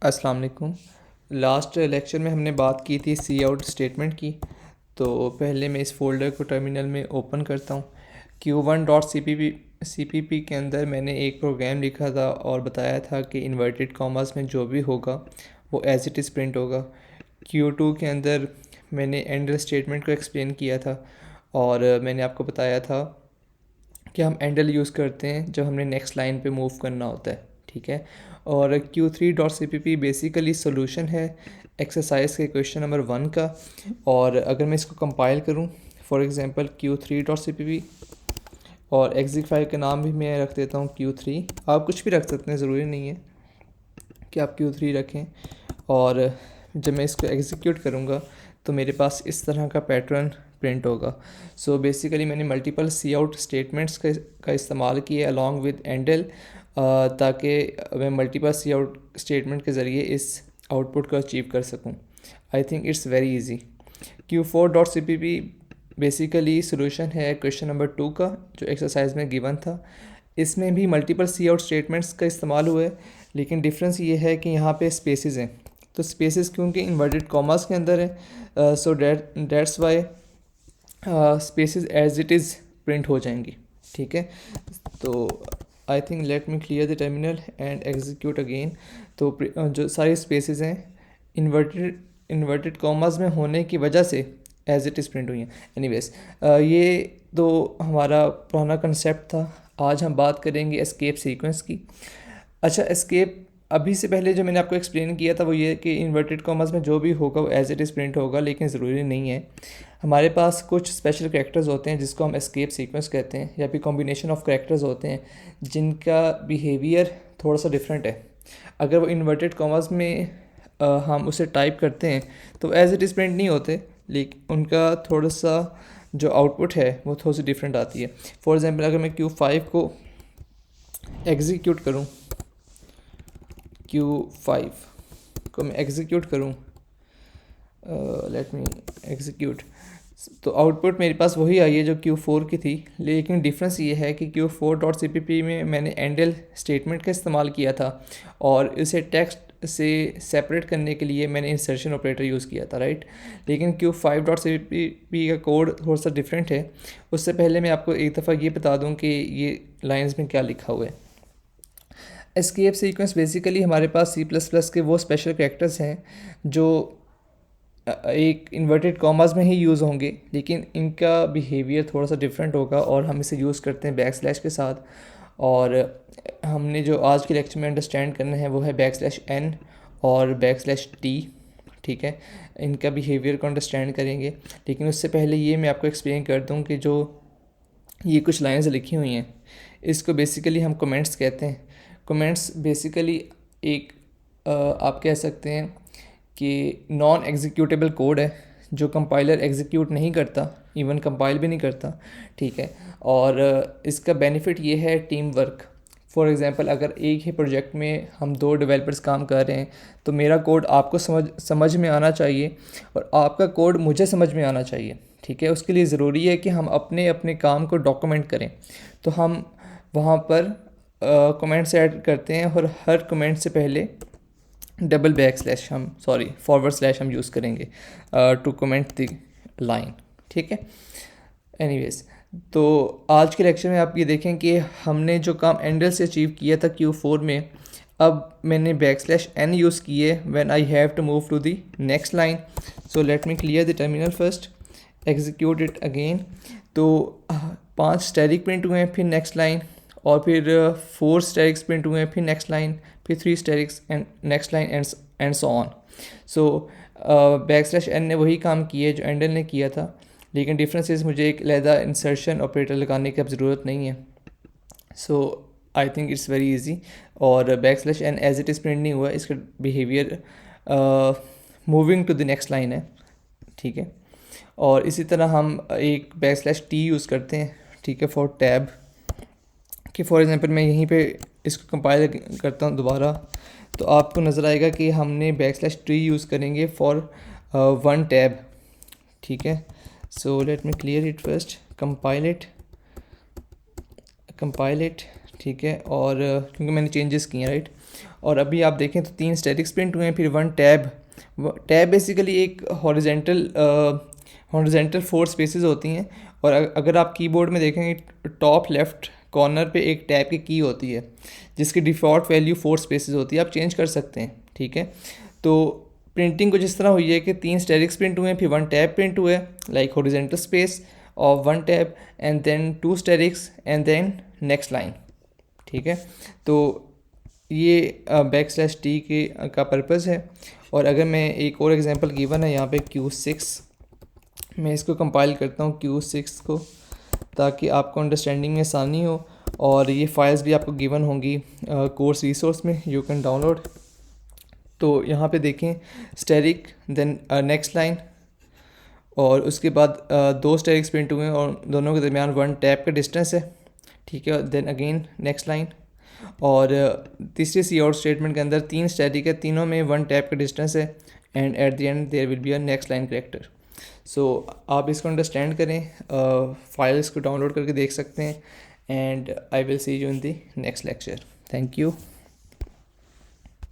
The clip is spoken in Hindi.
अस्सलाम वालेकुम। लास्ट लेक्चर में हमने बात की थी सी आउट स्टेटमेंट की। तो पहले मैं इस फ़ोल्डर को टर्मिनल में ओपन करता हूँ। q1.cpp के अंदर मैंने एक प्रोग्राम लिखा था और बताया था कि इन्वर्टेड कॉमर्स में जो भी होगा वो एज इट इज़ प्रिंट होगा। q2 के अंदर मैंने एंड स्टेटमेंट को एक्सप्लेन किया था और मैंने आपको बताया था कि हम एंडल यूज़ करते हैं जब हमने नेक्स्ट लाइन पे मूव करना होता है, ठीक है। और q3.cpp बेसिकली सोल्यूशन है एक्सरसाइज के क्वेश्चन नंबर 1 का। और अगर मैं इसको कंपाइल करूं, फॉर एग्जांपल q3.cpp और एग्जिक फाइल का नाम भी मैं रख देता हूं q3। आप कुछ भी रख सकते हैं, ज़रूरी नहीं है कि आप q3 रखें। और जब मैं इसको एग्जीक्यूट करूँगा तो मेरे पास इस तरह का पैटर्न प्रिंट होगा। सो बेसिकली मैंने मल्टीपल सी आउट स्टेटमेंट्स का इस्तेमाल किया अलॉन्ग विद एंडल, ताकि मैं मल्टीपल सी आउट स्टेटमेंट के ज़रिए इस आउटपुट को अचीव कर सकूं। आई think it's very easy. q4.cpp basically solution है क्वेश्चन नंबर 2 का जो एक्सरसाइज में गिवन था। इसमें भी मल्टीपल सी आउट स्टेटमेंट्स का इस्तेमाल हुआ है, लेकिन डिफरेंस ये है कि यहाँ पे स्पेसेस हैं। तो स्पेसेस क्योंकि इन्वर्टेड कॉमर्स के अंदर है, so that's why spaces as it is print हो जाएंगी, ठीक है। तो I think let me clear the terminal and execute again. तो जो सारी स्पेसेस हैं इन्वर्टेड कॉमर्स में होने की वजह से एज इट इज़ प्रिंट हुई हैं। एनीवेज, ये तो हमारा पुराना कंसेप्ट था। आज हम बात करेंगे एस्केप सीक्वेंस की। अच्छा, एस्केप अभी से पहले जो मैंने आपको एक्सप्लेन किया था वो ये कि इन्वर्टेड कॉमर्स में जो भी होगा वो एज इट इज़ प्रिंट होगा, लेकिन ज़रूरी नहीं है। हमारे पास कुछ स्पेशल कैरेक्टर्स होते हैं जिसको हम एस्केप सीक्वेंस कहते हैं, या फिर कॉम्बिनेशन ऑफ कैरेक्टर्स होते हैं जिनका बिहेवियर थोड़ा सा डिफरेंट है। अगर वो इन्वर्टेड कॉमर्स में हम उसे टाइप करते हैं तो एज इट इज़ प्रिंट नहीं होते, लेकिन उनका थोड़ा सा जो आउटपुट है वो थोड़ी सी डिफरेंट आती है। फॉर एग्ज़ाम्पल, अगर मैं Q5 को एग्जीक्यूट करूँ, Q5 को मैं एग्जीक्यूट करूँ, लेट मी एग्जीक्यूट, तो आउटपुट मेरे पास वही आई है जो Q4 की थी। लेकिन डिफरेंस ये है कि Q4.cpp में मैंने एंडल स्टेटमेंट का इस्तेमाल किया था और इसे टेक्स्ट से सेपरेट करने के लिए मैंने इंसर्शन ऑपरेटर यूज़ किया था, राइट। लेकिन Q5.cpp का कोड थोड़ा सा डिफरेंट है। उससे पहले मैं आपको एक दफ़ा ये बता दूँ कि ये लाइन्स में क्या लिखा हुआ है। एस्केप सीक्वेंस बेसिकली हमारे पास C++ के वो स्पेशल कैरेक्टर्स हैं जो एक इन्वर्टेड कॉमर्स में ही यूज़ होंगे, लेकिन इनका बिहेवियर थोड़ा सा डिफरेंट होगा और हम इसे यूज़ करते हैं बैकस्लैश के साथ। और हमने जो आज के लेक्चर में अंडरस्टैंड करना है वो है बैकस्लैश n और बैकस्लैश t, ठीक है। इनका बिहेवियर को अंडरस्टैंड करेंगे, लेकिन उससे पहले ये मैं आपको एक्सप्लेन कर दूँ कि जो ये कुछ लाइन्स लिखी हुई हैं इसको बेसिकली हम कमेंट्स कहते हैं। कमेंट्स बेसिकली एक आप कह सकते हैं कि नॉन एग्जीक्यूटेबल कोड है जो कंपाइलर एग्जीक्यूट नहीं करता, इवन कंपाइल भी नहीं करता, ठीक है। और इसका बेनिफिट ये है टीम वर्क। फॉर एग्ज़ाम्पल, अगर एक ही प्रोजेक्ट में हम 2 डेवलपर्स काम कर रहे हैं तो मेरा कोड आपको समझ में आना चाहिए और आपका कोड मुझे समझ में आना चाहिए, ठीक है। उसके लिए ज़रूरी है कि हम अपने अपने काम को डॉक्यूमेंट करें। तो हम वहाँ पर कमेंट्स ऐड करते हैं और हर कमेंट से पहले डबल बैकस्लैश फॉरवर्ड स्लैश हम यूज़ करेंगे टू कमेंट द लाइन, ठीक है। एनीवेज, तो आज के लेक्चर में आप ये देखें कि हमने जो काम एंडल से अचीव किया था Q4 में, अब मैंने बैकस्लैश n यूज़ किए when I have to move to the next line. So let me clear the terminal first, execute it again. तो 5 स्टैटिक प्रिंट हुए हैं, फिर नेक्स्ट लाइन, और फिर 4 स्टैटिक्स प्रिंट हुए हैं, फिर नेक्स्ट लाइन, फिर 3 statics and next line and so on. So backslash n ने वही काम किए जो एंडल ने किया था, लेकिन डिफरेंस इज़ मुझे एक अलहदा इंसर्शन ऑपरेटर लगाने की अब ज़रूरत नहीं है। So I think it's very easy. और backslash n as it is print नहीं हुआ, इसका behaviour moving to the next line है, ठीक है। और इसी तरह हम एक बैकस्लैश t यूज़ करते हैं, ठीक है, फॉर टैब। कि फॉर एग्ज़ाम्पल मैं यहीं पे इसको कंपाइल करता हूँ दोबारा, तो आपको नज़र आएगा कि हमने बैकस्लैश t यूज़ करेंगे फॉर 1 टैब, ठीक है। सो let me clear it first, compile it, ठीक है। और क्योंकि मैंने चेंजेस किए हैं, राइट। और अभी आप देखें तो 3 स्टैटिक प्रिंट हुए हैं, फिर 1 टैब। टैब बेसिकली एक हॉरिजेंटल 4 स्पेसेस होती हैं, और अगर आप कीबोर्ड में देखेंगे टॉप लेफ़्ट कॉर्नर पे एक टैब की की होती है जिसकी डिफ़ॉल्ट वैल्यू 4 स्पेसेस होती है, आप चेंज कर सकते हैं, ठीक है। तो प्रिंटिंग कुछ इस तरह हुई है कि 3 स्टैटिक्स प्रिंट हुए हैं, फिर 1 टैब प्रिंट हुए like horizontal space of 1 tab and then 2 statics and then next line, ठीक है। तो ये \t के का पर्पज़ है। और अगर मैं एक और एग्जांपल गिवन है यहाँ पे Q6, मैं इसको कंपाइल करता हूँ Q6 को, ताकि आपको अंडरस्टैंडिंग में आसानी हो। और ये फाइल्स भी आपको गिवन होंगी कोर्स रिसोर्स में, यू कैन डाउनलोड। तो यहाँ पे देखें स्टैटिक देन नेक्स्ट लाइन, और उसके बाद 2 स्टैटिक्स प्रिंट हुए हैं और दोनों के दरमियान 1 टैब का डिस्टेंस है, ठीक है। देन अगेन नेक्स्ट लाइन, और तीसरे सी आउट स्टेटमेंट के अंदर 3 स्टैटिक है, तीनों में 1 टैब का डिस्टेंस है, and at the end there will be a next line character. सो आप इसको अंडरस्टैंड करें, फाइल्स को डाउनलोड करके देख सकते हैं, and I will see you in the next lecture. Thank you.